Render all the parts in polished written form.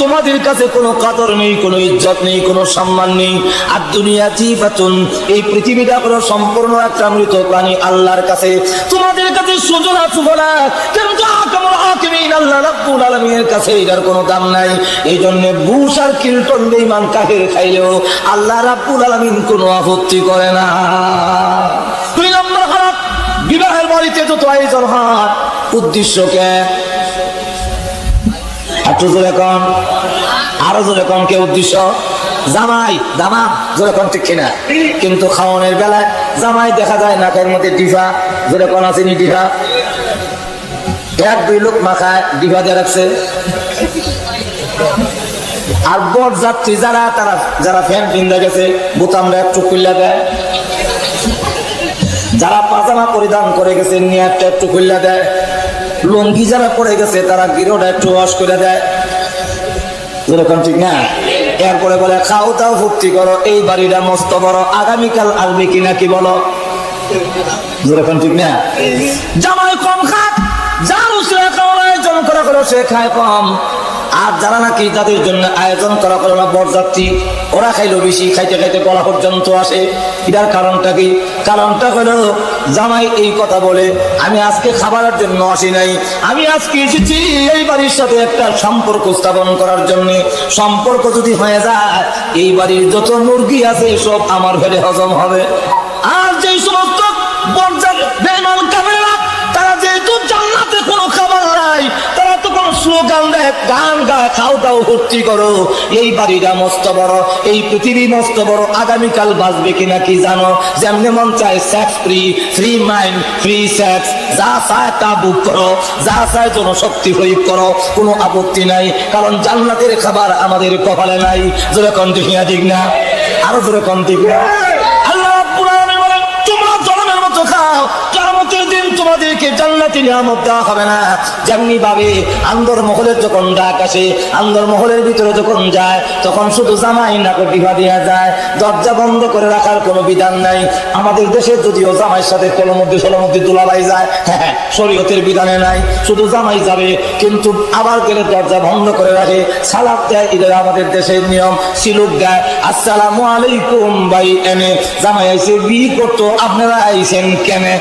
তোমাদের কাছে কোনো কদর নেই, কোনো ইজ্জত নেই, কোনো সম্মান নেই। আর দুনিয়া জিফাতুন, এই পৃথিবীটা হলো সম্পূর্ণ একটা মৃত প্রাণী আল্লাহর কাছে। তোমাদের কাছে সুজনা সুফলা, কিন্তু আকামুল হাকিমিন আল্লাহ রাব্বুল আলামিনের কাছে এটার কোনো দাম নাই। এই জন্য বুশ আর কিল্টন বেঈমান কাফের খাইলেও আল্লাহ রাব্বুল আলামিন কোনো আপত্তি করে না। 2 নম্বর হলো বিবাহের বাড়িতে যত আয়োজন হয় উদ্দেশ্যকে একটু জোরে কন, আরো জোরে কন। কে উদ্দেশ্য? জামাই দামা, জোরে কন ঠিক কিনা? কিন্তু খাওয়ানোর বেলায় জামাই দেখা যায় নাকের মধ্যে ডিফা, জোরে কন আছে নি ডিফা? 1-2 লোক মাখায় ডিফা দিয়ে রাখছে। আর বর যাত্রী যারা ফ্যান পিন্দা গেছে বোতামরা একটু খুললা দেয়, যারা পাজামা পরিধান করে গেছে নিয়ে একটু খুললা দেয়, লুঙ্গি যারা পরে গেছে তারা গিরোটা একটু ওয়াশ করে দেয়, যেরকম ঠিক না? এরপরে বলে খাও দাও ফুর্তি করো, এই বাড়িটা মস্ত বড়, আগামীকাল আসবে কিনা কি বলো, যেরকম ঠিক না? জামাই কম খাক, যার সে খাওয়ার আয়োজন করা করো সে খায় কম। আর যারা নাকি যাদের জন্য আয়োজন করা করো না বরযাত্রী, ওরা খাইলো বেশি, খাইতে খাইতে গলা পর্যন্ত আসে। এটার কারণটা কি? কারণটা হলো জামাই এই কথা বলে, আমি আজকে খাবারের জন্য আসি নাই, আমি আজকে এসেছি এই বাড়ির সাথে একটা সম্পর্ক স্থাপন করার জন্য। সম্পর্ক যদি হয়ে যায় এই বাড়ির যত মুরগি আছে সব আমার ঘরে হজম হবে। আর যে সমস্ত বেঈমান কাফেররা তারা যেহেতু জান্নাতে কোনো খাবার নাই, তারা তো কোনো স্লোগান দেয়, গান গায়, খাও দাও ভর্তি করো, এই বাড়িটা মস্ত বড়, এই পৃথিবী মস্ত বড়, আগামীকাল বাঁচবে কিনা কি জানো? যেমনি মন চায় sex free, free mind, free sex, যা চায় তা বুক করো, যা চায় জনশক্তি প্রয়োগ করো, কোনো আপত্তি নাই। কারণ জান্নাতের খাবার আমাদের কপালে নাই। জোরে কন ঠিক না? ঠিক না? আরো জোরে কন ঠিক না? তোমাদেরকে জান্নাতি নিয়ামত দেওয়া হবে না। যেমনি ভাবে আন্দর মহলের যখন ডাক আসে, আন্দর মহলের ভিতরে যখন যায় তখন শুধু জামাই নাকে বিভা দেওয়া যায়, দরজা বন্ধ করে রাখার কোনো বিধান নাই। আমাদের দেশে যদিও জামাইয়ের সাথে কলমধ্যে দুলাভাই যায়, হ্যাঁ শরীয়তের বিধানে নাই, শুধু জামাই যাবে, কিন্তু আবার গেলে দরজা বন্ধ করে রাখে, সালাম দেয়, এটা আমাদের দেশের নিয়ম। সিলুক গায়, আসসালামু আলাইকুম ভাই, এনে জামাই আইসে বিয়ে করতো, আপনারা আইসেন কেনে?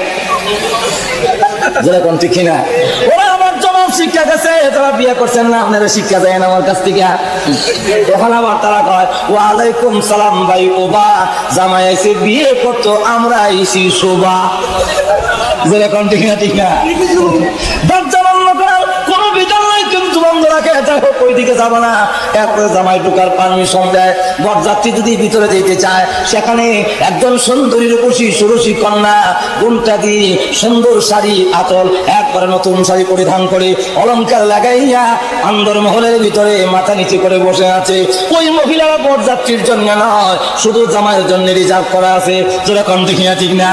যেরকম ঠিক না? ওরা আমার জবাব শিক্ষা গেছে, তারা বিয়ে করছেন না, আপনারা শিক্ষা দেন আমার কাছ থেকে। এখন আবার তারা কয় ওয়ালাইকুম সালাম ভাই, ওবা জামাই আইসে বিয়ে করতো, আমরা আইসি শোভা। যেরকম ঠিক না? ঠিক না? দরজা বন্ধ করার কোনো বিধান নাই, কিন্তু বন্ধ রাখে, ওই দিকে যাবো না। এরপরে জামাই ঢুকার পারমিশন দেয়। বরযাত্রী যদি ভিতরে যেতে চায়, সেখানে একজন সুন্দরী রূপসী ষোড়শী কন্যা ঘুমটা দিয়ে সুন্দর শাড়ি আঁচল একবারে নতুন শাড়ি পরিধান করে অলংকার লাগাইয়া আন্দর মহলের ভিতরে মাথা নিচে করে বসে আছে। ওই মহিলারা বরযাত্রীর জন্য নয়, শুধু জামাইয়ের জন্য রিজার্ভ করা আছে। যেরকম দেখি না? ঠিক না?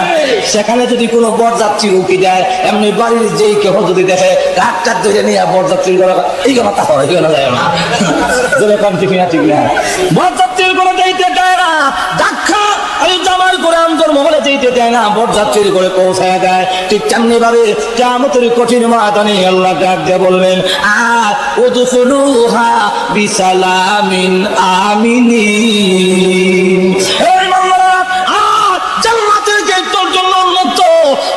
সেখানে যদি কোনো বরযাত্রী উকি দেয়, এমনি বাড়ির যেই কেহ যদি দেখে রাতটার ধরে নিয়ে বরযাত্রীর করা, এই কথা হয়, এই কথা যায় না। যেরকম ঠিক না? ঠিক না? বরযাত্রীর করে যেতে দেয় না, দেখা এই জামাই করে আন্দর মহলে যেতে দেয় না, বরযাত্রীর করে পৌঁছায় দেয়। ঠিক তেমনি ভাবে কিয়ামতের কঠিন ময়দানে আল্লাহ ডাক দিয়ে বলবেন, উদখুলুহা বিসালামিন আমিনিন। এই বান্দারা, জান্নাতের গেট তোর জন্য উন্মুক্ত,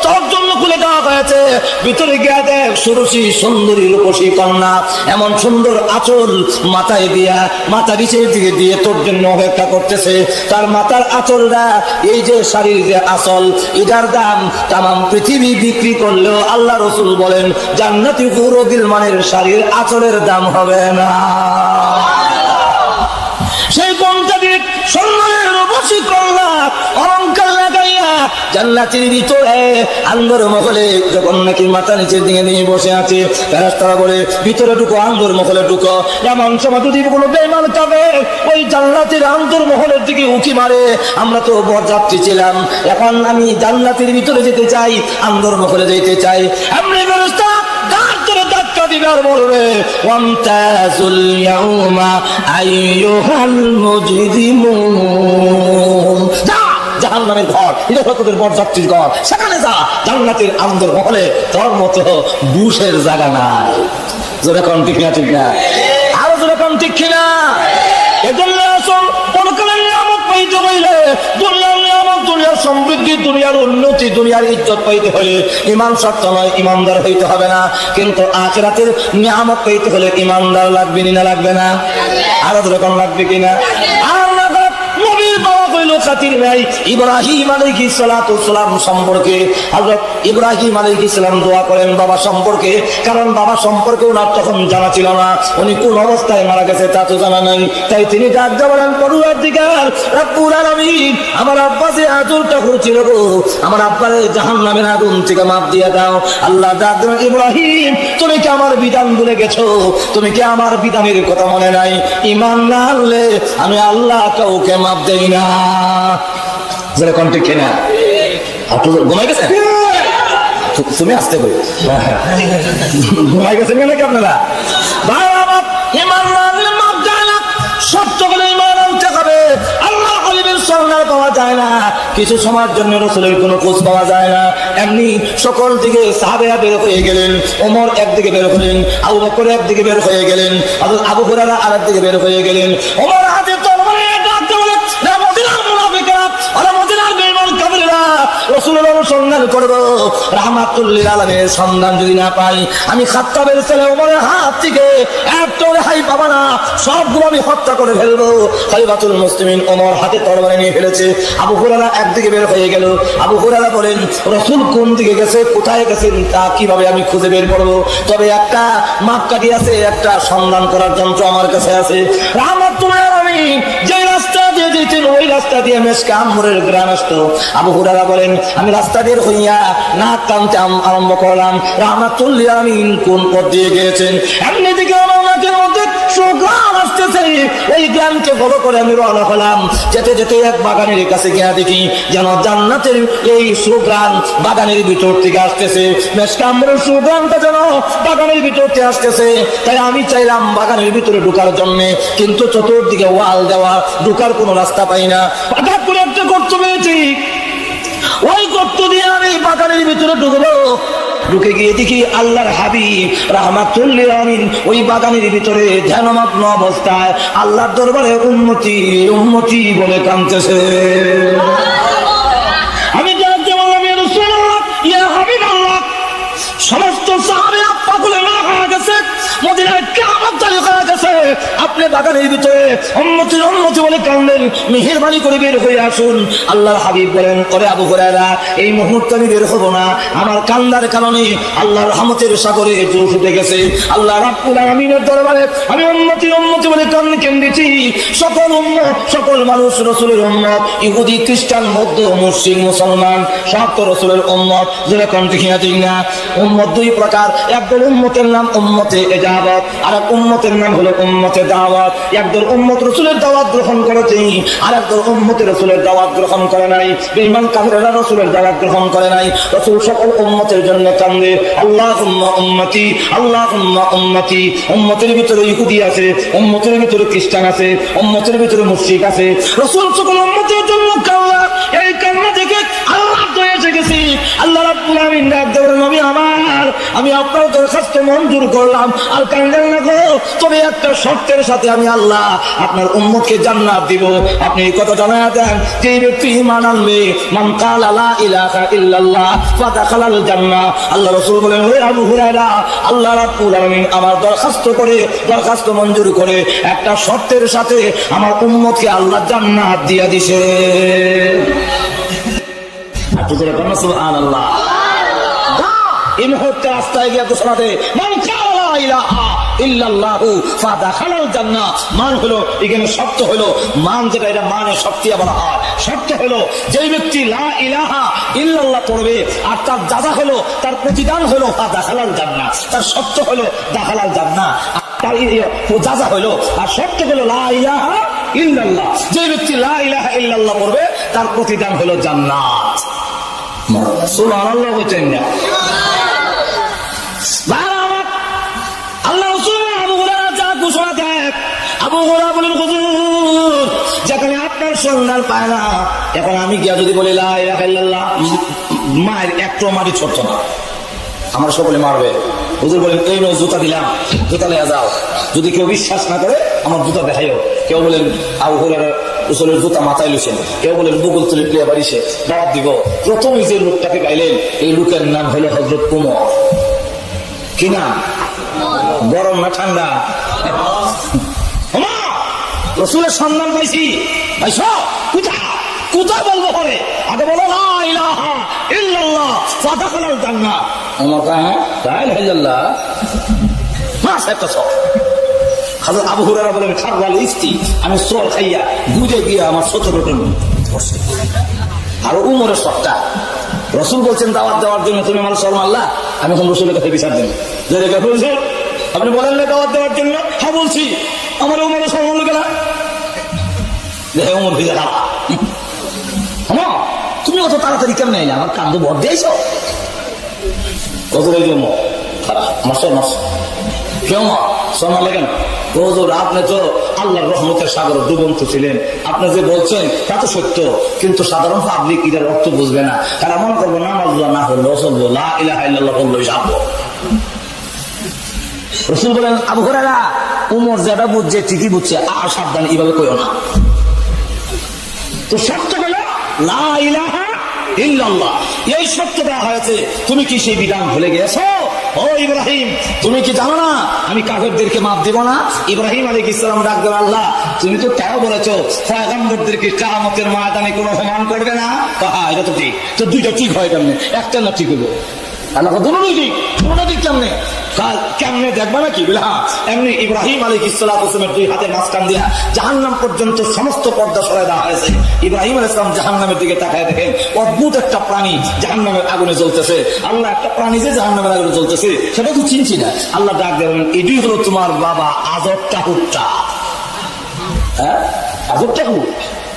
তোর জন্য খুলে দেওয়া হয়েছে। ভিতরে গিয়ে দেখ ষোড়শী সুন্দরী রূপসী কন্যা, এমন সুন্দর আঁচল মাথায় দিয়া, মাথা নিচের দিকে দিয়ে তোর জন্য অপেক্ষা করতেছে। তার মাথার আঁচলটা, এই যে শাড়ির যে আঁচল, এটার দাম তামাম পৃথিবী বিক্রি করলেও আল্লাহ রসুল বলেন জান্নাতি হুর গিলমানের শাড়ির আঁচলের দাম হবে না। সেই পঞ্চাদিক সুন্দরের রূপসী কন্যা অলংকার লাগাইয়া জান্নাতের ভিতরে আন্দর মহলে যখন নাকি মাথা নিচের দিকে নিয়ে বসে আছে, ফেরেশতারা বলে ভিতরে ঢুকো, আন্দর মহলে ঢুকো। এমন সময় যদি কোনো বেঈমান কাফের ওই জান্নাতের আন্দর মহলের দিকে উকি মারে, আমরা তো বরযাত্রী ছিলাম, এখন আমি জান্নাতের ভিতরে যেতে চাই, আন্দর মহলে যেতে চাই, এমনি ফেরেশতা দিবার বলবে ওয়ামতাজুল ইয়াউমা আইয়ুহাল মুজরিমুন, যা জাহান্নামের ঘর, এটা হলো তোদের বরযাত্রীর ঘর, সেখানে যা, জান্নাতের আন্দর মহলে তোর মতো বুশের জায়গা নাই। যেরকম ঠিক না? ঠিক না? আরো যেরকম ঠিক কিনা? এজন্য আসুন পরকালের নিয়ামত পাইতে হইলে, দুনিয়ার নিয়ামত, দুনিয়ার সমৃদ্ধি, দুনিয়ার উন্নতি, দুনিয়ার ইজ্জত পাইতে হলে ঈমান শর্ত নয়, ঈমানদার হইতে হবে না। কিন্তু আখিরাতের নিয়ামত পাইতে হলে ঈমানদার লাগবে না লাগবে না? আরো রকম লাগবে কিনা? আর না নবীর বাবা কইল খাতির নাই ইব্রাহিম আলাইহিস সালাতু সালাম সম্পর্কে। হযরত ইব্রাহিম আলাইহিস সালাম দোয়া করেন বাবা সম্পর্কে, কারণ বাবা সম্পর্কে ওনার তখন জানা ছিল না, উনি কোন অবস্থায় মারা গেছে তা তো জানা নাই। তাই তিনি ডাক দিয়ে বলেন, পরওয়ারদিগার রব্বুল আলামিন, আমার আব্বা যে আজরটা করেছিল গো, আমার আব্বারে জাহান্নামের আগুন থেকে মাফ দিয়ে দাও। আল্লাহ ডাক দিলেন, ইব্রাহিম তুমি কি আমার বিধান ভুলে গেছো? তুমি কি আমার বিধানের কথা মনে নাই? ঈমান না আনলে আমি আল্লাহ কাউকে মাফ দেই না। যেরকম ঠিক কিনা? ঘুমাই গেছেন? তুমি আসতে করি ঘুমাই গেছেন নাকি আপনারা? ঈমান না আনলে মাফ দেয় না। সত্য করে ঈমান আনতে হবে। আল্লাহ হাবিবের সন্ধান পাওয়া যায় না, কিছু সময়ের জন্য রাসূলের কোনো খোঁজ পাওয়া যায় না। এমনি সকল দিকে সাহাবারা বের হয়ে গেলেন, ওমর একদিকে বের হলেন, আবু বকর একদিকে বের হয়ে গেলেন, আবু হুরায়রা আরেকদিকে বের হয়ে গেলেন। ওমর হাতে তরবারি ডাকতে বলে, না মদিনার মুনাফিকরা, ওরা মদিনার বেঈমান কাফিররা রাসূলের অনুসন্ধান করব, রাহমাতুল লিল আলামিনের সন্ধান যদি না পাই, আমি খাত্তাবের ছেলে ওমরের হাত থেকে একটা রেহাই পাবো না, সবগুলো আমি হত্যা করে ফেলবো। খলিফাতুল মুসলিমিন ওমর হাতে তরবারি নিয়ে ফেলেছে। আবু হুরায়রা একদিকে বের হয়ে গেল। আবু হুরায়রা বলেন, রাসূল কোন দিকে গেছে, কোথায় গেছেন তা কিভাবে আমি খুঁজে বের করবো? তবে একটা মাপকাঠি আছে, একটা সন্ধান করার যন্ত্র আমার কাছে আছে। রাহমাতুল লিল আলামিন যে রাস্তা দিয়ে যেতেন ওই রাস্তা দিয়ে মেশকা আম্বরের গ্রাম আসতো। আবু হুরায়রা বলেন, আমি রাস্তা বের হইয়া নাক টানতে আরম্ভ করলাম, রাহমাতুল লিল আলামিন কোন পথ দিয়ে গিয়েছেন। এমনি দিকে আমার নাকের মধ্যে সুগ্রাম আসতেছে, ওই গ্রামকে ফলো করে আমি রওনা হলাম। যেতে যেতে এক বাগানের কাছে গিয়া দেখি যেন জান্নাতের এই সুগ্রাম বাগানের ভিতর থেকে আসতেছে, মেশকা আম্বরের সুগ্রামটা যেন বাগানের ভিতর থেকে আসতেছে। তাই আমি চাইলাম বাগানের ভিতরে ঢোকার জন্য, কিন্তু চতুর্দিকে ওয়াল দেওয়া, ঢোকার কোনো রাস্তা পাই না। হঠাৎ করে একটা গর্ত পেয়েছি, ওই গর্ত দিয়ে আমি বাগানের ভিতরে ঢুকবো। ঢুকে গিয়ে দেখি আল্লাহর হাবিব রাহমাতুল লিল আলামিন ওই বাগানের ভিতরে ধ্যানমগ্ন অবস্থায় আল্লাহর দরবারে উম্মতি উম্মতি বলে কাঁদতেছে। আমি জানতে বললাম, ইয়া রাসূলুল্লাহ, ইয়া হাবিবাল্লাহ, সমস্ত সাহাবীরা পাগলে না হয়ে গেছে, মদিনায় কিয়ামত জারি হয়ে গেছে, আপনি বাগানের ভিতরে উম্মতি উম্মতি বলে কাঁদেন, মেহেরবানি করে বের হয়ে আসুন। আল্লাহর হাবিব বলেন, ওরে আবু হুরায়রা, এই মুহূর্তে আমি বের হব না, আমার কান্দার কারণে আল্লাহর রহমতের সাগরে জোশ উঠে গেছে। আল্লাহ রাব্বুল আলামিনের দরবারে আমি উম্মতি উম্মতি বলে কেঁদেছি। সকল উম্মত, সকল মানুষ রাসূলের উম্মত, ইহুদি খ্রিস্টান বৌদ্ধ মুসলিম মুসলমান সব তো রাসূলের উম্মত। যেরকম ঠিক না? উম্মত দুই প্রকার, একদল উম্মতের নাম উম্মতে ইজাবত, আর এক উম্মতের নাম হলো উম্মতে দাওয়াত। একদল উম্মত রাসূলের দাওয়াত গ্রহণ করেছে, আর একদল উম্মতে রাসূলের দাওয়াত গ্রহণ করে নাই। বেঈমান কাফিররা রাসূলের দাওয়াত গ্রহণ করে নাই। রাসূল সকল উম্মতের জন্য কান্দে, আল্লাহুম্মা উম্মতি, আল্লাহুম্মা উম্মতি। উম্মতের ভিতরে ইহুদি আছে, উম্মতের ভিতরে খ্রিস্টান আছে, উম্মতের ভিতরে মুশরিক আছে। রাসূল সকল উম্মতের জন্য কান্না। এই কান্না থেকে আল্লাহ দয়া এসে গেছি। আল্লাহ রাব্বুল আলামিন ডাক দেন, নবী আমার, আমি আপনার দরখাস্ত মঞ্জুর করলাম, আর কান্দেন না গো, তবে একটা শর্তের সাথে আমি আল্লাহ আপনার উম্মতকে জান্নাত দিব। আপনি এই কথা জানায়া দেন, যে ব্যক্তি ঈমান আনবে, মান ক্বালা লা ইলাহা ইল্লাল্লাহ ফাদাখালাল জান্নাহ। আল্লাহ রাসূল বলেন, হে আবু হুরায়রা, আল্লাহ রাব্বুল আলামিন আমার দরখাস্ত মঞ্জুর করে একটা শর্তের সাথে আমার উম্মতকে আল্লাহ জান্নাত দিয়া দিছে। আপনি যারা বলেন সুবহানাল্লাহ, এই মুহূর্তে রাস্তায় গিয়ে ঘোষণা দে, মান ক্বালা লা ইলাহা ইল্লাল্লাহু ফাদাখালাল জান্নাহ। মান হলো এখানে শর্ত হলো, মান যেটা এটা মানে শর্তিয়া বলা হয়। শর্ত হলো যে ব্যক্তি লা ইলাহা ইল্লাল্লাহ পড়বে আর তার যাজা হলো, তার প্রতিদান হলো ফাদাখালাল জান্নাহ। তার শর্ত হলো দাখালাল জান্নাহ, তার যাজা হলো আর শর্ত হলো লা ইলাহা ইল্লাল্লাহ। যে ব্যক্তি লা ইলাহা ইল্লাল্লাহ পড়বে তার প্রতিদান হলো জান্নাত। সুবহানাল্লাহ বলছেন না? আল্লাহ রাসূল আবু হুরায়রা যা ঘোষণা দেয়, আবু হুরায়রা বলেন, হুজুর, যেখানে আপনার সন্ধান পায় না, এখন আমি গিয়া যদি বলি লা ইলাহা ইল্লাল্লাহ, মায়ের একটু মাটি ছোট না, আমার সকলে মারবে। হুজুর বলেন এই নো জুতা দিলাম, জুতা নিয়ে যাও। যদি কেউ বিশ্বাস না করে আমার জুতা দেখাইও। কেউ বলেন আবু হুরায়রা রসুলের জুতা মাথায় লুছেন, কেউ বলেন বুকুল তুলে প্রিয়া বাড়িছে দাওয়াত দিব। প্রথমে যে লোকটাকে গাইলেন এই লোকের নাম হলো হযরত উমর। কি নাম? গরম না ঠান্ডা? রসুলের সন্ধান পাইছি, কোথায় বলবো পরে? আগে বলো লা ইলাহা ইল্লাল্লাহ ফাদাখালাল জান্নাহ। ওমর কয় লা ইলাহা ইল্লাল্লাহ মাস একটা সব। হযরত আবু হুরায়রা বলেন খারওয়াল ইস্তি, আমি সর খাইয়া বুঝে গিয়া আমার 17 টন করছে। আর উমরের সবটা রসুল বলছেন দাওয়াত দেওয়ার জন্য তুমি আমার সর মারলা, আমি এখন রসুলের কাছে বিচার দেব। আপনি বলেন না দাওয়াত দেওয়ার জন্য? হ্যাঁ বলছি। আমার উমরের সর মারল কেনা? দেখে উমর ভিজে দাঁড়া, তুমি অত তাড়াতাড়ি কেমন এলে? আমার কান্দ ভর দিয়েছ কত আমার সর মারছ কেউ সর মারলে কেন? আপনি তো আল্লাহর রহমতের সাগর ডুবন্ত ছিলেন, আপনি যে বলছেন তা তো সত্য, কিন্তু সাধারণ পাবলিক এটার অর্থ বুঝবে না। তারা মনে করবো নামাজ না হলো চলবো, লা ইলাহা ইল্লাল্লাহ বললোই যাবো। রসুল বলেন আবু হুরায়রা উমর যেটা বুঝছে ঠিকই বুঝছে, আর সাবধান এইভাবে কইও না। তো সত্য হলো লা ইলাহা ইল্লাল্লাহ, এই সত্য দেওয়া হয়েছে। তুমি কি সেই বিধান ভুলে গেছো? ও ইব্রাহিম, তুমি কি জানো না আমি কাফেরদেরকে মাফ দিব না? ইব্রাহিম আলাইহিস সালাম ডাক দেন আল্লাহ তুমি তো তাও বলেছো পয়গম্বরদেরকে কিয়ামতের ময়দানে কোনো অপমান করবে না। হ্যাঁ এটা তো ঠিক। তো দুইটা ঠিক হয় কেমনে? একটা না ঠিক হইব? আল্লাহ দুটোই ঠিক, দুটোটা ঠিক কেমনে? কেমনে দেখবা নাকি? হ্যাঁ এমনি ইব্রাহিম আলাইহিস সালামের দুই হাতে মাঝখান দিয়া জাহান্নাম পর্যন্ত সমস্ত পর্দা সরাই দেওয়া হয়েছে। ইব্রাহিম আলাইহিস সালাম জাহান্নামের দিকে তাকায় দেখেন অদ্ভুত একটা প্রাণী জাহান্নামের আগুনে জ্বলতেছে। আল্লাহ একটা প্রাণী যে জাহান্নামের আগুনে জ্বলতেছে সেটা তো চিনছি না। আল্লাহ ডাক দেবেন এটাই হলো তোমার বাবা আজব ঠাকুরটা। হ্যাঁ আজব ঠাকুর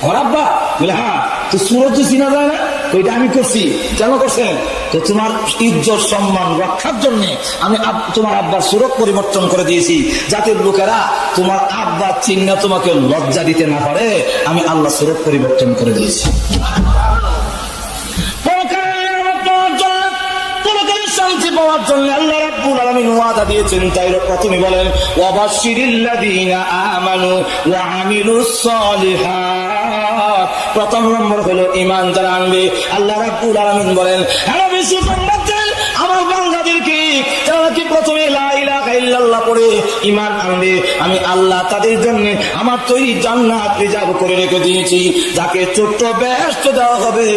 আমার আব্বা? বলে হ্যাঁ। তো সুরত তো চিনা যায় না? ওইটা আমি করছি। কেন করছেন? তো তোমার ইজ্জত সম্মান রক্ষার জন্য আমি তোমার আব্বার সুরত পরিবর্তন করে দিয়েছি, যাতে লোকেরা তোমার আব্বা চিহ্ন তোমাকে লজ্জা দিতে না পারে। আমি আল্লাহ সুরত পরিবর্তন করে দিয়েছি। শান্তি পাওয়ার জন্য আল্লাহ রাব্বুল আলামিন ওয়াদা দিয়েছেন। তাই প্রথমে বলেন ওয়াবাশশিরিল্লাযীনা আমানু ওয়া আমিলুস সালিহাত। প্রথম নম্বর হলো ঈমান যারা আনবে। আল্লাহ রাব্বুল আলামিন বলেন নবী সুবহানাল্লাহ আমার বান্দাদেরকে যারা কি প্রথমে লা ইলাহা ইল্লাল্লাহ পড়ে ঈমান আনবে, আমি আল্লাহ তাদের জন্য আমার তৈরি জান্নাত রিজার্ভ করে রেখে দিয়েছি। যাকে ছোট্ট বেহেশত দেওয়া হবে,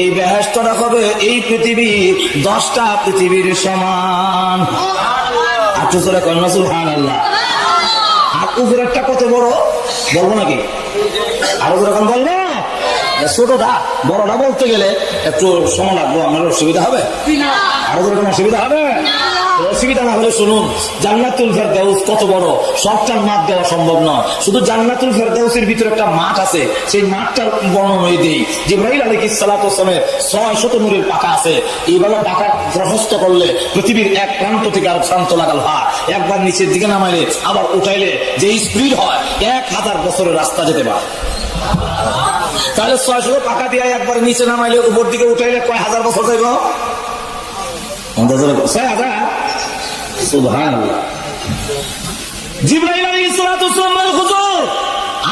এই বেহেশতটা হবে এই পৃথিবীর 10টা পৃথিবীর সমান। সুবহানাল্লাহ। আর উপরেরটা কত বড় বলবো নাকি? আরো যেরকম বলবো। ছোটটা বড়টা বলতে গেলে একটু সময় লাগবে, আপনার অসুবিধা হবে? আরো যেরকম অসুবিধা হবে? অসুবিধা না হলে শুনুন, জান্নাতুল ফেরদাউস কত বড়, সবটার মাপ দেওয়া সম্ভব নয়। শুধু জান্নাতুল ফেরদাউসের ভিতরে একটা মাঠ আছে, সেই মাঠটার বর্ণনা দিই। জিবরাইল আলাইহিস সালাতু ওয়াস সালামের 600 নূরের পাখা আছে। এইভাবে পাখা প্রশস্ত করলে পৃথিবীর এক প্রান্ত থেকে আর প্রান্ত লাগাল হয়। একবার নিচের দিকে নামাইলে আবার উঠাইলে যে স্পিড হয় 1000 বছরের রাস্তা যেতে পারে। তাহলে 600 পাখা দিয়ে একবার নিচে নামাইলে উপর দিকে উঠাইলে কয় হাজার বছর যাইব? 6000। সুবহানাল্লাহ। জিবরাইল আলাইহিস সালাতু ওয়াস সালাম বলেন হুজুর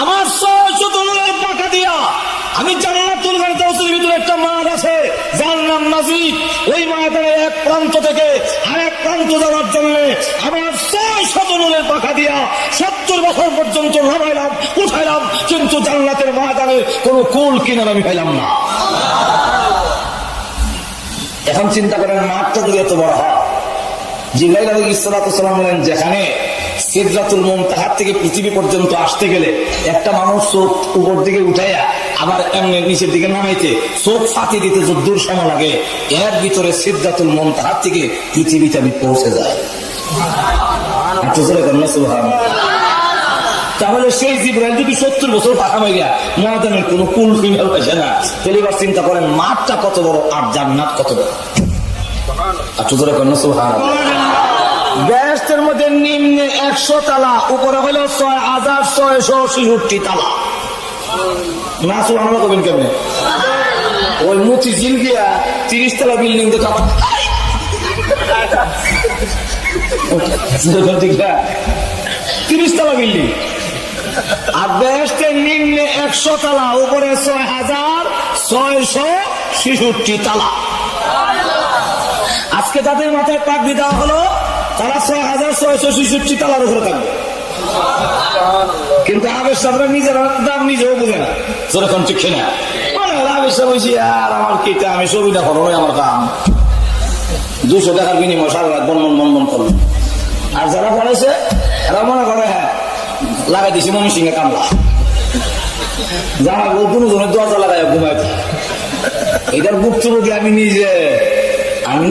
আমার 600 নূরের পাখা দিয়া আমি জান্নাতুল ফেরদাউসের ভিতরে একটা মাঠ আছে যার নাম নাজিদ। ওই মাঠের এক প্রান্ত থেকে আরেক প্রান্ত যাওয়ার জন্য আমার 600 নূরের পাখা দিয়া 70 বছর পর্যন্ত নামাইলাম উঠাইলাম, কিন্তু জান্নাতের ময়দানে কোনো কুল কিনারা আমি পাইলাম না। এখন চিন্তা করেন মাঠটা যদি এত বড় হয়। জিবরাইল আলাইহিস সালাতু ওয়াস সালাম বলেন যেখানে সিদরাতুল মুনতাহা থেকে পৃথিবী পর্যন্ত আসতে গেলে একটা মানুষ চোখ উপর দিকে উঠাইয়া আবার এমনি নিচের দিকে নামাইতে চোখ ফাঁকি দিতে যদ্দূর সময় লাগে, এর ভিতরে সিদরাতুল মুনতাহা থেকে পৃথিবীতে আমি পৌঁছে যায়। তাহলে সেই জিবরাইল যদি 70 বছর পাখা মাইয়া ময়দানের কোন কুল কিনার পাইছে না, তাহলে এবার চিন্তা করেন মাঠটা কত বড় আর জান্নাত কত বড়। বেহেশতের মধ্যে নিম্নে 100 তালা, উপরে হলো 6666 তালা। না সুবহানাল্লাহ কবেন কেমনে? ওই মতিঝিল গিয়া 30 তলা বিল্ডিং দেখে আমার ঠিক না? 30 তলা বিল্ডিং, আর বেহেশতের নিম্নে 100 তলা, উপরে 6666 তালা। আজকে তাদের মাথায় পাগড়ি দেওয়া হলো, তারা 6666 তালার উপরে থাকবে। কিন্তু আবেশ সাহেবরা নিজের দাম নিজেও বুঝে না, যেরকম ঠিক না। আবেশ সাহেব বলছি, আর আমার কি, আমি ছবিটা করো, আমার কাম 200 টাকার বিনিময় সারা রাত বনবন করলো। আর যারা পড়েছে এরা মনে করে হ্যাঁ লাগাই দিছি মনি সিংহে কামলা, যারা কোনো জনের দরজা লাগাই ঘুমাই। এটার বুক চুরুকি আমি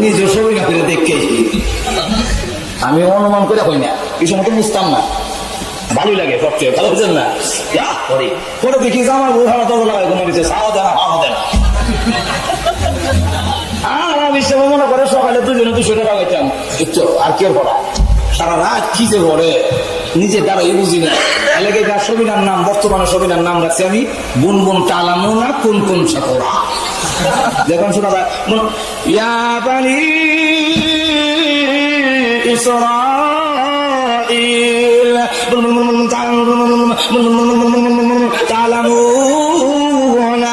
নিজে ছবি না করে দেখেছি, আমি অনুমান করে হই না, কিছু মতো বুঝতাম না, ভালোই লাগে সবচেয়ে ভালো বুঝেন না। পরে দেখি যে আমার বউ ভাড়া দরজা লাগাই ঘুমাই দিচ্ছে, সাও দেয় না ভালো দেয় না। আর আমি সে মনে করে সকালে 200 টাকা পাইতাম, আর কেউ পড়া সারা রাত কি যে করে নিজে দ্বারাই বুঝি না। এলাকায় যার সবিনার নাম, বর্তমানে সবিনার নাম রাখছি আমি বুনবুন টালানো না কোন কোন সাকরা। দেখুন শোনা যায়, ইয়া বানি ইসরাঈল টালানুনা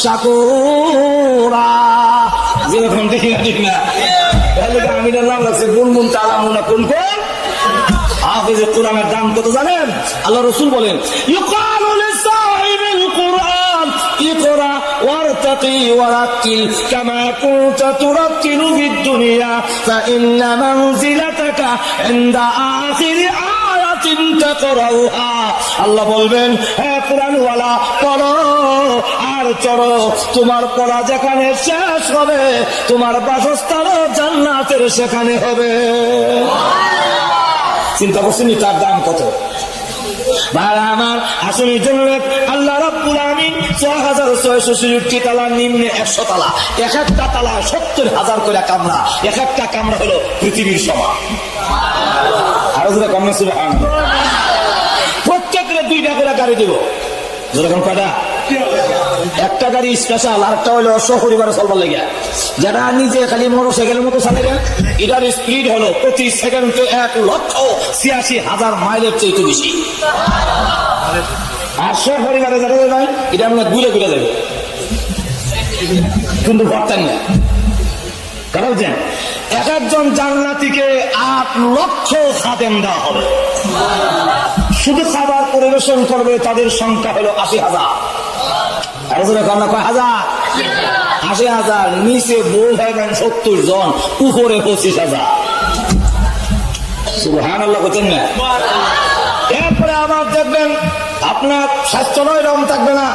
সাকুরা। যেরকম দেখি না ঠিক না, আমিনার নাম রাখছে বুনবুন তালামুনা কোন কোন। হাফেজে কোরআনের দাম কত জানেন? আল্লাহ রাসূল বলেন, ইউকালু লিসাহিবিল কুরআন ইকরা ওয়ারতাকি ওয়ারাতিল কামা কুনতা তুরাতিলু ফিদ দুনিয়া ফাইন্না মানজিলাতাকা ইনদা আখিরি আয়াতিন তাকরাউহা। আল্লাহ বলবেন, হে কুরআন ওয়ালা পড়ো আর চড়ো, তোমার পড়া যেখানে শেষ হবে তোমার বাসস্থান জান্নাতের সেখানে হবে। চিন্তা করছেন তার দাম কত? ভাই আমার আসলে জন্য আল্লাহ রাব্বুল আমিন 6666 তালা, নিম্নে 100 তালা, এক একটা তালা 70,000 করে কামরা, এক একটা কামরা হলো পৃথিবীর সমান। আরো যেটা কম না, সুবহানাল্লাহ। প্রত্যেকের 2টা করে গাড়ি দেব, যেরকম কয়টা, একটা গাড়ি স্পেশাল, আর একটা হলো সপরিবারে চলবার লেগে, যারা নিজে খালি মোটরসাইকেলের মতো চালাবে, এটার স্পিড হলো প্রতি সেকেন্ডে 1,86,000 মাইলের চেয়ে বেশি। আর সপরিবারে যারা নয়, এটা আমরা ঘুরে ঘুরে যাবে, কিন্তু পারতেন না। কারণ এক একজন জান্নাতীকে 8 লক্ষ খাদেম দেওয়া হবে, শুধু খাবার পরিবেশন করবে, তাদের সংখ্যা হলো 80,000। আর আমরা কয় হাজার, 80,000। নিচে বউ হবেন 70 জন, উপরে 25,000। সুবহানাল্লাহ বলছেন না? এরপরে আবার দেখবেন আপনার স্বাস্থ্য নয় রং থাকবে না,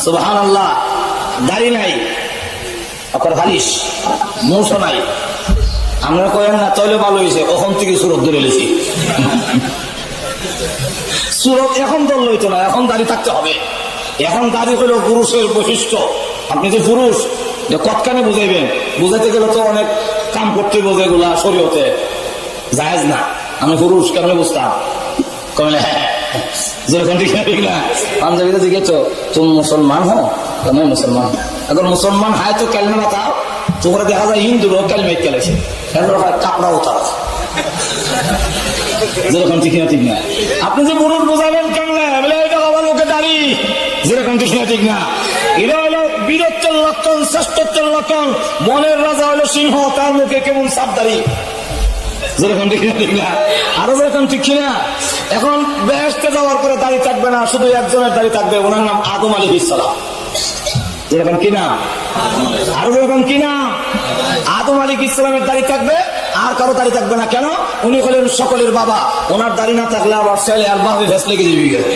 সুবহানাল্লাহ, দাড়ি নাই, আপনার বালিশ মৌসা নাই। আমরা কয়েন না তাহলে ভালো হয়েছে, ওখান থেকে সুরত ধরে লেছি। সুরত এখন দল লইতো না, এখন দাড়ি থাকতে হবে। এখন দাড়ি হলো পুরুষের বৈশিষ্ট্য। আপনি যে পুরুষ, কতখানে বুঝাইবেন, বুঝাইতে গেলে তো অনেক কাম করতে বোঝে, এগুলা শরীয়তে জায়েজ না। আমি পুরুষ কেমন বুঝতাম, কমলে যেরকম ঠিক না। পাঞ্জাবিতে জিজ্ঞেস, তুমি মুসলমান হো? मैं मुसलमान। अगर मुसलमान है तो कलमा बताओ। तुम्हारा देखा যায় হিন্দু লোক কলমা কেলেছে, কাপড়া উতার, যেরকম ঠিক না ঠিক না। আপনি যে পুরুষ বোঝাবেন কেমনে, বলে এটা আমার মুখে দাড়ি, যেরকম ঠিক না ঠিক না। এটা হলো বীরত্বের লক্ষণ, শ্রেষ্ঠত্বের লক্ষণ। মনের রাজা হলো সিংহ, তার মুখে কেমন সাপ দাড়ি, যেরকম ঠিক না ঠিক না। আরো যেরকম ঠিক না। এখন বেহেশতে যাওয়ার পরে দাড়ি থাকবে না, শুধু একজনের দাড়ি থাকবে, ওনার নাম আদম আলাইহিস সালাম। যেরকম কিনা, আরো যেরকম কিনা, আদম আলাইহিস সালামের দাড়ি থাকবে, আর কারো দাড়ি থাকবে না। কেন? উনি হলেন সকলের বাবা, ওনার দাড়ি না থাকলে আবার ছেলে আর বাপে ভেস লেগে যাবে।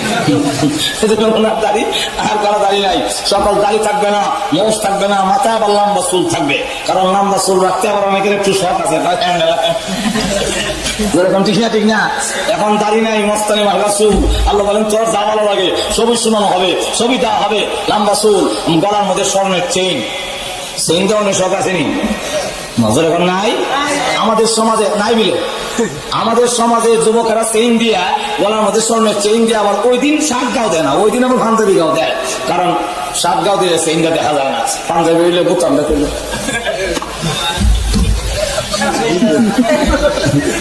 ওনার দাড়ি আর কারো দাড়ি নাই, সকল দাড়ি থাকবে না, মোষ থাকবে না, মাথায় আবার লম্বা চুল থাকবে, কারণ লম্বা চুল রাখতে আবার অনেকের একটু শখ আছে। যেরকম ঠিক না ঠিক না। এখন দাড়ি নাই, মস্তানি মার্কা চুল। আল্লাহ বলেন তোর যা ভালো লাগে সবই শোনানো হবে, সবই দেওয়া হবে। লম্বা চুল, গলার মধ্যে স্বর্ণের চেইন, চেইন দেওয়ার শখ আসেনি? নজর এখন নাই আমাদের সমাজে, নাই বিলে আমাদের সমাজে যুবকেরা চেইন দিয়া, গলার মধ্যে স্বর্ণের চেইন দিয়ে আবার ওই দিন শার্ট গাও দেয় না, ওই দিন আবার পাঞ্জাবি গাও দেয়। কারণ শার্ট গাও দিলে চেইনটা দেখা যায় না, পাঞ্জাবি হইলে বোতাম দেখে।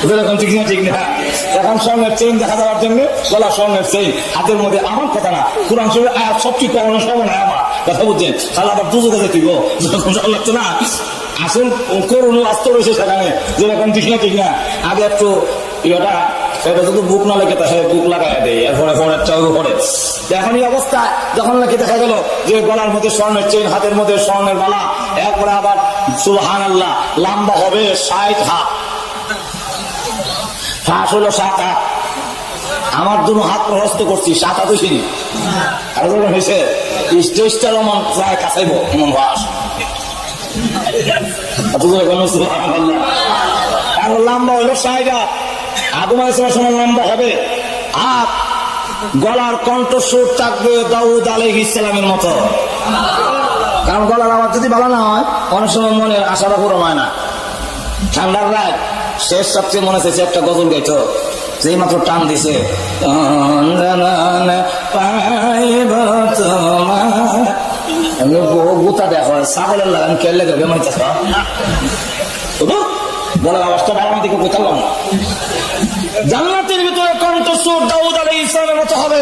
যেরকম ঠিক না ঠিক না। এখন স্বর্ণের চেইন দেখা যাওয়ার জন্য গলা স্বর্ণের চেইন, হাতের মধ্যে আমার কথা না, কোরআন শরীফের আয়াত সবচেয়ে কমানো সব না আমার কথা বুঝছেন, তাহলে আবার দুজো কাছে দিব যখন লাগতো না। আসল করুন আসতে রয়েছে সেখানে, যেরকম ঠিক না ঠিক না। আগে একটু ইয়েটা সেটা শুধু বুক না লেগে তাহলে বুক লাগাই দেয়, এরপরে পরের চাউর পরে। এখন এই অবস্থা যখন নাকি দেখা গেল যে গলার মধ্যে স্বর্ণের চেইন, হাতের মধ্যে স্বর্ণের মালা, এরপরে আবার সুবহানাল্লাহ লম্বা হবে 60 হাত, ফাঁস হলো 7 হাত। আমার দুনো হাত প্রহস্ত করছি 7 হাত হয়েছিনি, আর হয়েছে স্টেজটার এমন প্রায় কাছাইব এমন ফাঁস। লম্বা হলো 60 হাত, আদম আলাইহিস সালাম লম্বা হবে। আর গলার কণ্ঠস্বর থাকবে দাউদ আলাইহিস সালামের মতো, কারণ গলার আওয়াজ যদি ভালো না হয় অনেক সময় মনের আশাটা পূরণ হয় না। ঠান্ডার রাত শেষ সবচেয়ে মনে হচ্ছে একটা গজল গাইতো, যেই মাত্র টান দিছে গোতা দেখো ছাগলের লাগান কেলে দেবে মানে বলার আওয়াজটা ভালো না দিকে গোতালাম না। জান্নাতের ভিতরে কণ্ঠস্বর দাউদ আলাইহিস সালামের মতো হবে,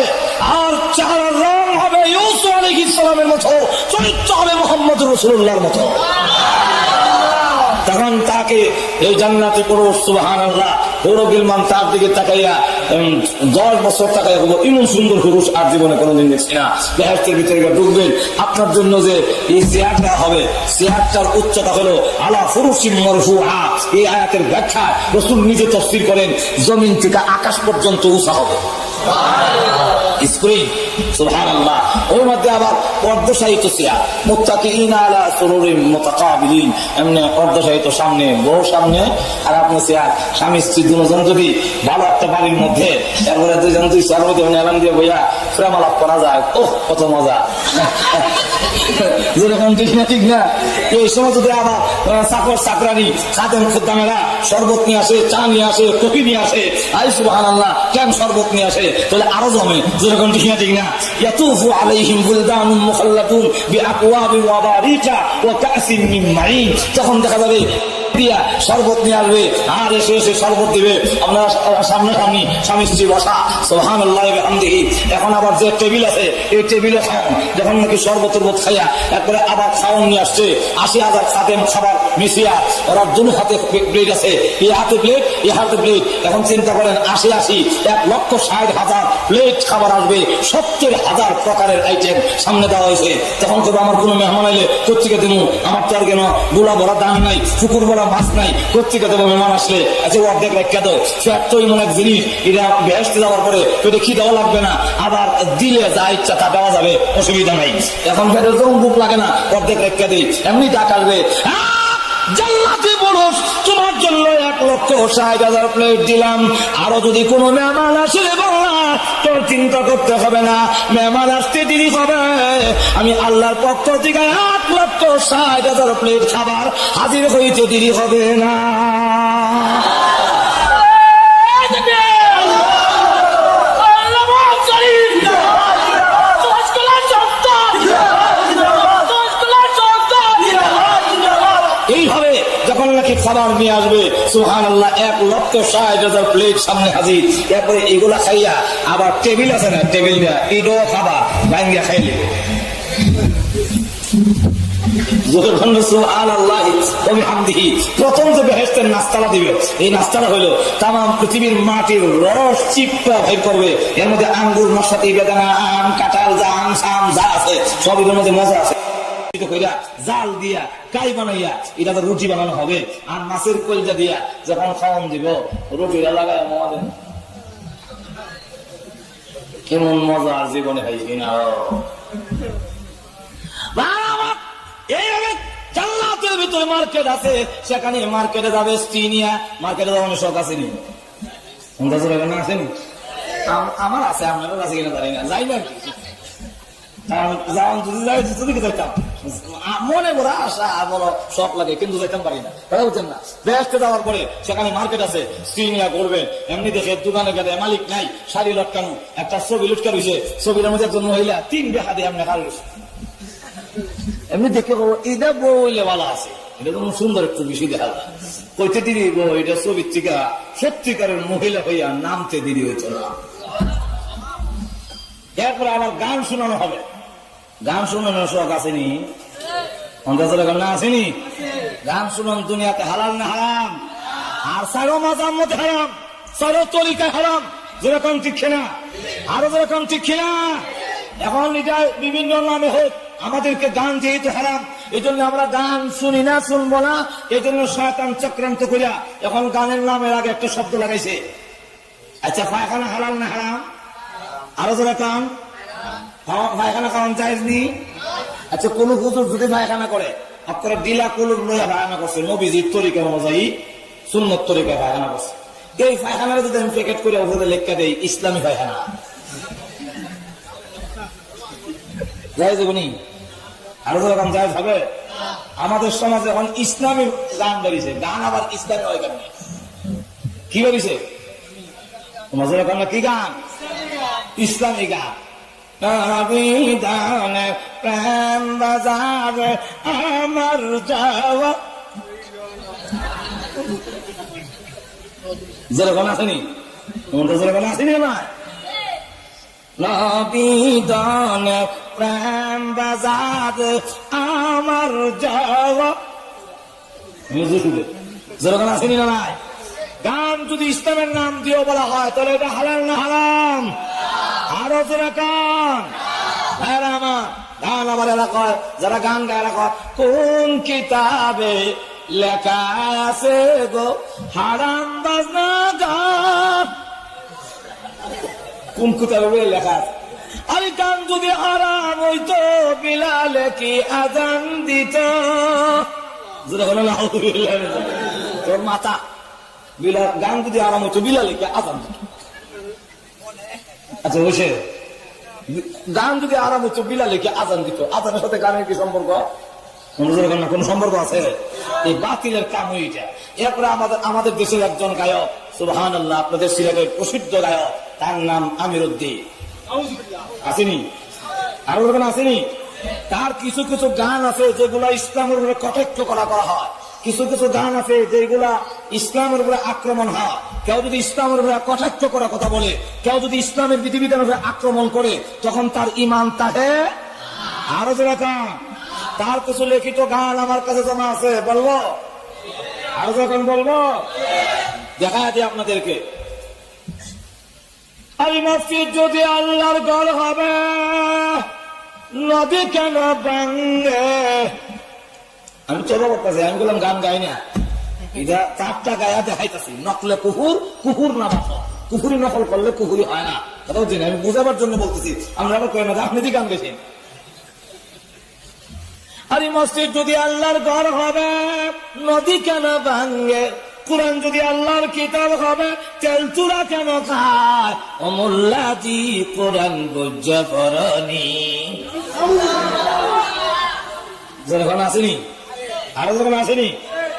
আর চেহারার রং হবে ইউসুফ আলাইহিস সালামের মতো, চরিত্র হবে মুহাম্মদ রাসূলুল্লাহর মতো। তখন তাকে এই জান্নাতে পুরুষ সুবহানাল্লাহ পুরো গিলমান তার দিকে তাকাইয়া 10 বছর তাকাইয়া বলবো এমন সুন্দর পুরুষ আর জীবনে কোনোদিন দেখছি না। বেহেশতের ভিতরে ঢুকবেন, আপনার জন্য যে এই চেয়ারটা হবে, চেয়ারটার উচ্চতা হলো আলা ফুরুশিন মারফুআ। এই আয়াতের ব্যাখ্যা রাসূল নিজে তাফসীর করেন, জমিন থেকে আকাশ পর্যন্ত উঁচা হবে স্ক্রিন, সুবহানাল্লাহ। ওর মধ্যে আবার অর্ধশায়িত চেয়ার, মুত্তাকিইনা আলা সুরুরিন মুতাকাবিলিন, এমনি অর্ধশায়িত সামনে বউ সামনে, আর আপনি চেয়ার স্বামী স্ত্রী দুজন যদি ভালো একটা বাড়ির মধ্যে, তারপরে দুজন দুই চেয়ার মধ্যে এলাম দিয়ে বইয়া প্রেম আলাপ করা যায়, ওহ কত মজা। যেরকম ঠিক না ঠিক না। এই সময় যদি আবার চাকর চাকরানি খাদেম খুদ্দামেরা শরবত নিয়ে আসে, চা নিয়ে আসে, কফি নিয়ে আসে, আই সুবহানাল্লাহ কেন শরবত নিয়ে আসে, তাহলে আরো জমে। যেরকম ঠিক না ঠিক না। ইয়াতুফু আলাইহিম বুলদানুন মুখাল্লাদুন বিআকওয়াবি ওয়া বারিকা ওয়া কাসিম মিন মাইন। তখন দেখা যাবে দিয়া শরবত নিয়ে আসবে, আর এসে এসে শরবত দিবে, আপনার সামনাসামনি স্বামী স্ত্রী বসা, সুবহানাল্লাহ ওয়া বিহামদিহি। এখন আবার যে টেবিল আছে এই টেবিলে খাওয়ান, যখন নাকি শরবতের বোধ খাইয়া একবারে আবার খাওয়ান নিয়ে আসছে 80,000 খাদেম খাবার মিশিয়া, ওরা দুনো হাতে প্লেট আছে, এই হাতে প্লেট এই হাতে প্লেট। এখন চিন্তা করেন 80 1,60,000 প্লেট খাবার আসবে, 70,000 প্রকারের আইটেম সামনে দেওয়া হয়েছে। তখন তো আমার কোনো মেহমান আইলে কোথেকে দেবো, আমার তো আর কেন গুলা ভরা দান নাই, পুকুর ভরা মাছ নাই, কোথেকে দেবো মেহমান আসলে? আচ্ছা অর্ধেক রেখা দাও, ফ্যাট তো এমন এক জিনিস, এটা বেহেশতে যাওয়ার পরে পেটে কি দেওয়া লাগবে না, আবার দিলে যা ইচ্ছা তা দেওয়া যাবে, অসুবিধা নাই। এখন ফেটে যখন বুক লাগে না, অর্ধেক রেখা দিই, এমনি ডাক আসবে, জান্নাতি পুরুষ তোমার জন্য 1,60,000 প্লেট দিলাম, আরো যদি কোনো মেহমান আসে বাবা তোর চিন্তা করতে হবে না, মেহমান আসতে দেরি হবে, আমি আল্লাহর পক্ষ থেকে 1,60,000 প্লেট খাবার হাজির হইতে দেরি হবে না। এইভাবে যখন নাকি খাবার নিয়ে আসবে সুবহানাল্লাহ 1,60,000 প্লেট সামনে হাজির। এরপরে এগুলা খাইয়া আবার টেবিল আছে না, টেবিল দেয়া এটাও খাবার ভাঙ্গিয়া খাইলে প্রথম যে বেহেশতের নাস্তাটা দিবে, এই নাস্তাটা হইলো তাম পৃথিবীর মাটির রস চিপটা ভেদ করবে, এর মধ্যে আঙ্গুর মশাতি বেদানা আম কাঁঠাল জাম সাম যা আছে সব এর মধ্যে মজা আছে। জাল দিয়া কাই বানাইয়া এটা তো রুটি বানানো হবে, আর মাছের কলজা দিয়া যখন খাওয়ান দিব রুটিটা লাগায় আমাদের কেমন মজা আর জীবনে খাইছি না। এইভাবে জান্নাতের ভিতরে মার্কেট আছে, সেখানে মার্কেটে যাবে স্ত্রী নিয়ে, মার্কেটে যাওয়ার শখ আসেনি আসেনি, আমার আছে, আপনাদের আছে কিনা জানি না, যাই না মনে বড় আশা বড় শখ লাগে, কিন্তু যেতাম পারি না, কথা বুঝছেন না। বেহেশতে যাওয়ার পরে সেখানে মার্কেট আছে, স্ত্রী নিয়ে করবে, এমনি দেখে দোকানে গেলে মালিক নাই, শাড়ি লটকানো, একটা ছবি লটকা রয়েছে, ছবির মধ্যে একজন মহিলা 3 বেহা দিয়ে এমনি কারো এমনি দেখে এটা বইলে ভালো আছে, এটা তো সুন্দর একটু বেশি দেখা যায়, কইতে দেরি এটা ছবির থেকে সত্যিকারের মহিলা হইয়া নামতে দেরি হয়েছে না। এরপরে আবার গান শোনানো হবে, গান শোনানোর শখ আসেনি? না আসেনি? গান শুনান দুনিয়াতে হালাল না হারাম? আর সারো মাজার মধ্যে হারাম, সারো তরিকা হারাম, যেরকম ঠিক না, আরো যেরকম ঠিক না। এখন এটা বিভিন্ন নামে হোক, আমাদেরকে গান যেহেতু হারাম, এই জন্য আমরা গান শুনি না, শুনবো না। এই জন্য শয়তান চক্রান্ত করিয়া এখন গানের নামের আগে একটা শব্দ লাগাইছে। আচ্ছা, পায়খানা হালাল না হারাম? আরো যেরকম পায়খানা কারণ জায়েজ নি? আচ্ছা, কোন হুজুর যদি পায়খানা করে আপনারা ডিলা কলুর লইয়া পায়খানা করছে, নবীজির তরিকা অনুযায়ী সুন্নত তরিকায় পায়খানা করছে, এই পায়খানার যদি আমি প্যাকেট করে ওখানে লেখা দেই ইসলামী পায়খানা, জায়েজ হবে নি? আরো যেরকম জায়েজ হবে? আমাদের সমাজে এখন ইসলামী গান বেরিয়েছে, গান আবার ইসলামী হয় কেন? কি বেরিয়েছে তোমার যেরকম? কি গান? ইসলামী গান। বিধানে প্রেম বাজারে আমার যাওয়া, যেরকম আসেনি? যেরকম আসেনি না? বিধানে প্রেম বাজারে আমার যাওয়া, যেরকম আসেনি না? গান যদি ইসলামের নাম দিয়েও বলা হয় তাহলে এটা হালাল না হারাম? আরো যেরকম গান আবার এলাকায় যারা গান গায় এলাকা, কোন কিতাবে লেখা আছে গো হারাম বাজনা গান? কোন কিতাবে লেখা আছে? আরে গান যদি হারাম হইতো বিলালে কি আজান দিত? তোর মাথা বিলাল, গান যদি আরাম হইতো বিলালে কি আজান দিত? আচ্ছা, বসে গান যদি আরাম হচ্ছে বিলালে কি আজান দিত? আজানের সাথে গানের কি সম্পর্ক? কোন সম্পর্ক আছে? এই বাতিলের কাম হইটা। এরপরে আমাদের দেশের একজন গায়ক, সুবহানাল্লাহ, আপনাদের সিলেটের প্রসিদ্ধ গায়ক, তার নাম আমির উদ্দিন, আসেনি? আরো আসেনি? তার কিছু কিছু গান আছে যেগুলা ইসলামের উপরে কটাক্ষ করা হয়, কিছু কিছু গান আছে যেগুলা ইসলামের উপরে আক্রমণ হয়। কেউ যদি ইসলামের উপরে কটাক্ষ করার কথা বলে, কেউ যদি ইসলামের বিধিবিধানের উপরে আক্রমণ করে, তখন তার ইমান তাহে। আরো যেরকম তার কিছু লিখিত গান আমার কাছে জমা আছে, বলবো? আরো যখন বলবো দেখা যায় আপনাদেরকে। আরে মসজিদ যদি আল্লাহর ঘর হবে, নদী কেন ভাঙে? আমি চলো করতেছি, আমি বললাম গান গাই না, এটা চারটা গায়া দেখাইতেছি। নকলে কুকুর, কুকুর না বাসা, কুকুরি নকল করলে কুকুরি হয় না, কথা হচ্ছে না। আমি বোঝাবার জন্য বলতেছি, আমরা আবার কই না আপনি কি গান গেছেন? আরে মসজিদ যদি আল্লাহর ঘর হবে, নদী কেন ভাঙে? কোরআন যদি আল্লাহর কিতাব হবে, তেল চূড়া কেন খায়? অমুল্লাজি কোরআন বুঝা পড়নি, যেরকম আসেনি? আরো যখন আসেনি?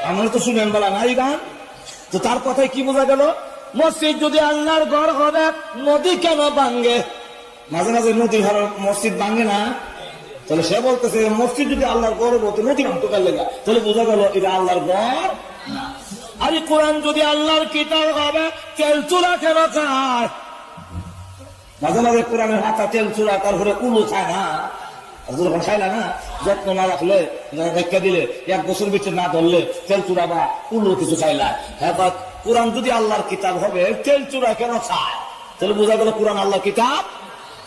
আমরা তো শুনেন বলা নাই গান। তো তার কথায় কি বোঝা গেল? মসজিদ যদি আল্লাহর ঘর হবে, নদী কেন ভাঙ্গে? মাঝে মাঝে নদী ঘর মসজিদ ভাঙ্গে না? তাহলে সে বলতেছে মসজিদ যদি আল্লাহর ঘর বলতে নদী ভাঙতে পারলে না, তাহলে বোঝা গেল এটা আল্লাহর ঘর না। আরে কোরআন যদি আল্লাহর কিতাব হবে, তেল চূড়া কেন খায়? মাঝে মাঝে কোরআনের হাতা তেল চূড়া, তারপরে উলু খায় না? যখন খাইলা না, যত্ন না রাখলে, রেখা দিলে, এক বছর ভিতরে না ধরলে তেল চূড়া বা উলু কিছু খাইলা। হ্যাঁ, কোরআন যদি আল্লাহর কিতাব হবে, তেল চূড়া কেন খায়? তাহলে বোঝা গেল কোরআন আল্লাহর কিতাব।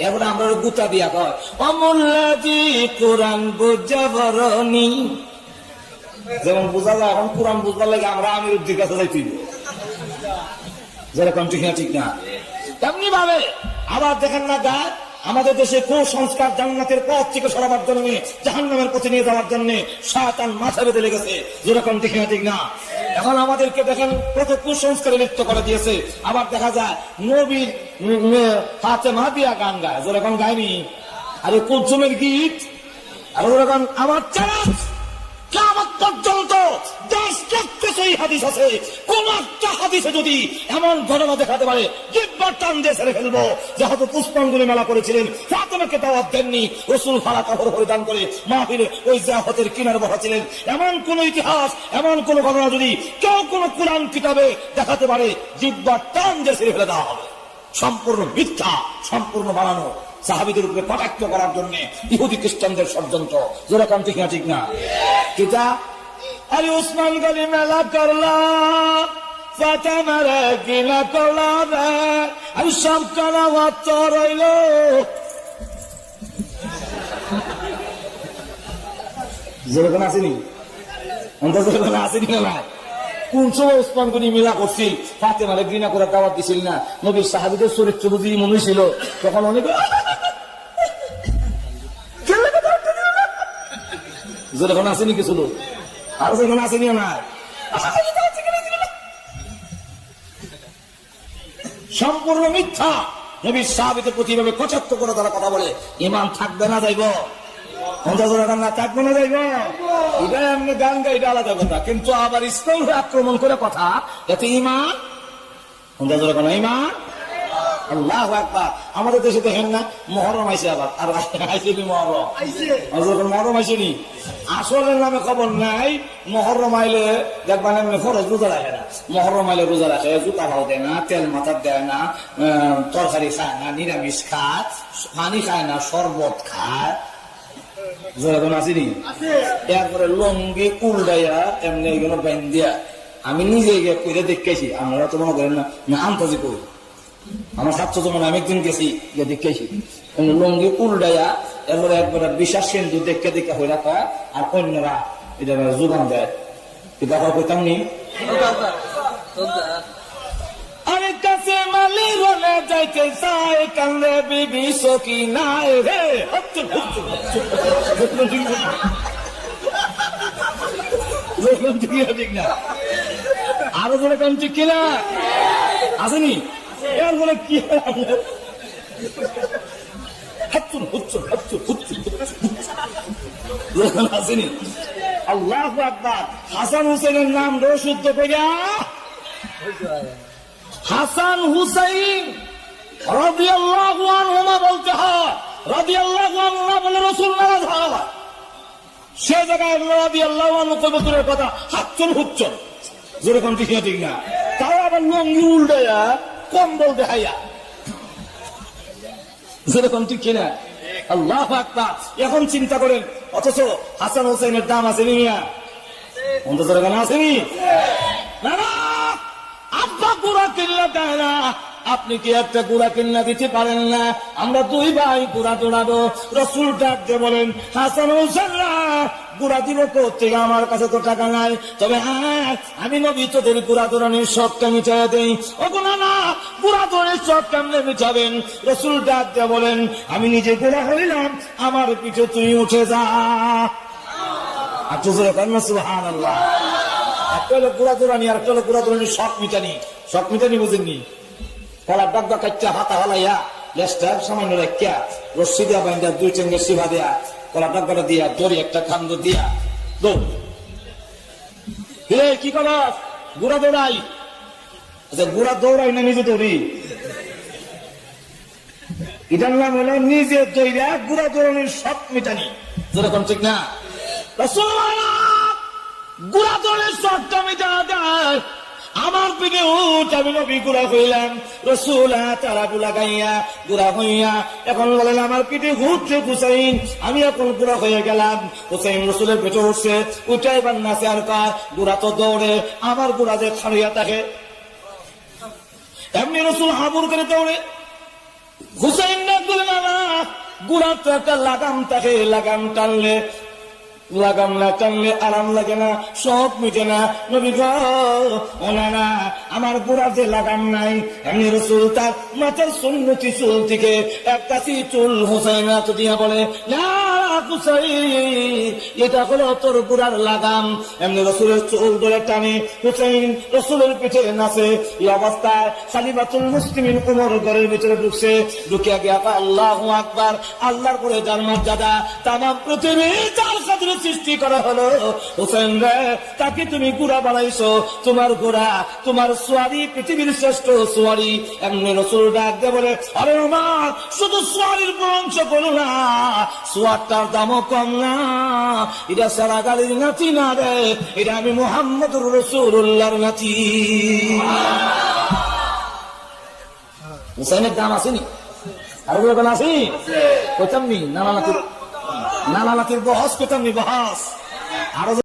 এবারে আমরা গুতা দিয়া কয় অমুল্লাজি কোরআন বুঝা বরণি, যেমন বোঝা যায়। এখন কোরআন বুঝবার লাগে আমরা আমির উদ্দির কাছে যাইতে, যেরকম ঠিক না ঠিক না তেমনি ভাবে আবার দেখেন না গাছ আমাদের দেশে কুসংস্কার জান্নাতের পথ থেকে সরাবার জন্য, জাহান্নামের পথে নিয়ে যাওয়ার জন্য শয়তান মাথা বেঁধে লেগেছে, যেরকম ঠিক না ঠিক না। এখন আমাদেরকে দেখেন কত কুসংস্কারে লিপ্ত করে দিয়েছে। আবার দেখা যায় নবীর হাতে মা দিয়া গান গায়, যেরকম গায়নি। আরে কুলসুমের গীত, আর ওরকম আমার চ্যালেঞ্জ কিয়ামত পর্যন্ত 10 লক্ষ সহিহ হাদিস আছে, কোন একটা হাদিসে যদি এমন ঘটনা দেখাতে পারে জিহ্বার টান দিয়ে ছেড়ে ফেলবো যে হযরত উসমান গনি মেলা করেছিলেন, ফাতেমাকে দাওয়াত দেননি, রাসূল ফালা কাপড় পরিধান করে মাহফিলে ওই জিয়াফতের কিনারে বসেছিলেন, এমন কোন ইতিহাস, এমন কোন ঘটনা যদি কেউ কোন কুরআন কিতাবে দেখাতে পারে, জিহ্বার টান দিয়ে ছেড়ে ফেলে দেওয়া হবে। সম্পূর্ণ মিথ্যা, সম্পূর্ণ বানানো, সাহাবীদের উপরে কটাক্ষ করার জন্য ইহুদি খ্রিস্টানদের ষড়যন্ত্র। যেরকম ঠিক না? ঠিক না? কিতা আরে উসমান গনি মেলা করলা, ফাতেমার কিনা করলা রে, আমি সব কানা মাত্র রইল। যেরকম আসেনি যেরকম আসেনি না, কোন সময় উসমান গনি মিলা করছি, ফাতেমারে ঘৃণা করে দাওয়াত দিছিল না, নবীর সাহাবীদের চরিত্র বুঝি মনে ছিল, তখন অনেক যেরকম আসেনি কিছু লোক, আর যেরকম আসেনি না, সম্পূর্ণ মিথ্যা। নবীর সাহাবীদের প্রতি এভাবে কটাক্ষ করে তারা কথা বলে, ঈমান থাকবে না যাইব, না থাকবে না যাইব, এটা এমনি গান গাই, এটা আলাদা কথা, কিন্তু আবার ইসলাম আক্রমণ করে কথা, এতে ঈমান ঈমান। আল্লাহু আকবার। আমাদের দেশে দেখেন না মুহররম আইছে, আবার আর আইছে কি মুহররম মুহররম আইছেনি, আসলের নামে খবর নাই। মুহররম আইলে দেখবেন এমনি ফরজ রোজা রাখে না, মুহররম আইলে রোজা রাখে, জুতা ভাও দেয় না, তেল মাথার দেয় না, তরকারি খায় না, নিরামিষ খায়, পানি খায় না, শরবত খায়, যেরকম আসেনি। এরপরে লঙ্গি উল্টাইয়া এমনি এগুলো ব্যান দিয়া, আমি নিজে গিয়ে কইরে দেখেছি, আপনারা তো মনে করেন না আন্তাজি করি, আমার ছাত্র যেমন আমি একদিন গেছি গিয়ে দেখেছি, লঙ্গি উল্টাইয়া এরপরে একবার বিশ্বাস সিন্ধু দেখে দেখে হয়ে রাখা, আর অন্যরা এটা যোগান দেয়, এটা কইতাম নি। আরে কাছে মালি রলে যাইতে চাই, কান্দে বিবি সকি নাই রে, ঠিক না? আরো বলে কাম ঠিক কিনা আসেনি, এর বলে কি আসেনি। আল্লাহু আকবার। হাসান হুসেনের নাম শুদ্ধ করিয়া হাসান হুসাইন রাদিয়াল্লাহু আনহুমা বলতে হয়, রাদিয়াল্লাহু আনহু বলে রাসূল নারাজ হয়, সে জায়গায় রাদিয়াল্লাহু আনহু কবুতরের কথা হাচ্চন হুচ্চন, যেরকম ঠিক না? ঠিক না? তাও আবার লঙ্গি উল্টাইয়া কম্বল দেখাইয়া, যেরকম ঠিক কিনা? আল্লাহু আকবার। এখন চিন্তা করেন, অথচ হাসান হুসাইনের দাম আসেনি মিয়া, অন্তত আসেনি না? আব্বা গুড়া কিনলে দেয় না, আপনি কি একটা গুড়া কিনা দিতে পারেন না? আমরা দুই ভাই গুড়া দৌড়াবো, রাসূল ডাক দিয়ে বলেন, হাসান হুসাইনরা গুড়া দিব কোথেকে, আমার কাছে তো টাকা নাই, তবে হ্যাঁ আমি নবী তোদের গুড়া দৌড়ানোর শখটা মিটাইয়া দেই। ওগো না, গুড়া দৌড়ের শখ কেমনে মিটাবেন? রাসূল ডাক দিয়ে বলেন, আমি নিজে গুড়া হইলাম, আমার পিঠে তুই উঠে যা। সুবহানাল্লাহ। একটা হলো গুড়া দৌড়ানি, আর একটা হলো গুড়া দৌড়ানির শখ মিটানি। শখ মিটানি বুঝেননি? কলার ডাক কাচ্চা হাতা হলাইয়া লেজটা সামান্য রাখিয়া রশ্মি দিয়া বাইন্দা, দুই চেঙ্গে শিভা দেয়া, কলার ডাকটা দিয়া, দড়ি একটা খান্দ দিয়া দৌড়। কি কর? গুড়া দৌড়াই। আচ্ছা, গুড়া দৌড়াই না নিজে দৌড়ি? এটার নাম হলো নিজে দৌড়া গুড়া দৌড়ানির শখ মিটানি, যেরকম ঠিক না? গুড়া দৌড়ের শখটা মিটা দেয়, আমার পিঠে উঠ, আমি নবী গুড়া হইলাম। রাসূল তারা গুলা গাইয়া গুড়া হইয়া এখন বলেন, আমার পিঠে উঠছে হুসাইন, আমি এখন গুড়া হয়ে গেলাম। হুসাইন রাসূলের পেটে উঠছে, উঠাই বান্নাছে আর কার গুড়া তো দৌড়ে, আমার গুড়া যে খাড়িয়া থাকে, এমনি রাসূল হাবুর করে দৌড়ে। হুসাইন না বলে, না গুড়ার তো একটা লাগাম থাকে, লাগাম টানলে লাগাম না টানলে আরাম লাগে না, সব মিটে না। নবী গো, না আমার বুড়ার যে লাগাম নাই। এমনি রাসূল তার মাথার সুন্নতি চুল থেকে এক কাছি চুল হুসাইন হাতে দিয়া বলে, না হুসাইন, এটা হলো তোর গুড়ার লাগাম। এমনি রসুলের চুল ধরে টানে হুসাইন রসুলের পিঠে নাচে। এই অবস্থায় খালিফাতুল মুসলিমিন উমর ঘরের ভিতরে ঢুকছে, ঢুকে গিয়ে আল্লাহু আকবার, আল্লাহর করে যার মর্যাদা, তাম পৃথিবী যার খাতিরে সৃষ্টি করা হলো, হুসাইন রে তাকে তুমি ঘোড়া বানাইছো, তোমার ঘোড়া, তোমার সোয়ারি পৃথিবীর শ্রেষ্ঠ সোয়ারি। এমনি রসুল ডাক দিয়ে বলে, আরে আমার শুধু সোয়ারির বংশ করো না, সোয়ারটার দামও কম না, এটা সারা গাড়ির নাতি না রে, এটা আমি মুহাম্মদুর রাসূলুল্লাহর নাতি। হুসাইনের দাম আসেনি, আর কোন আসেনি, কইতাম নি নানা নাতির বহস, কইতাম নি বহস আরো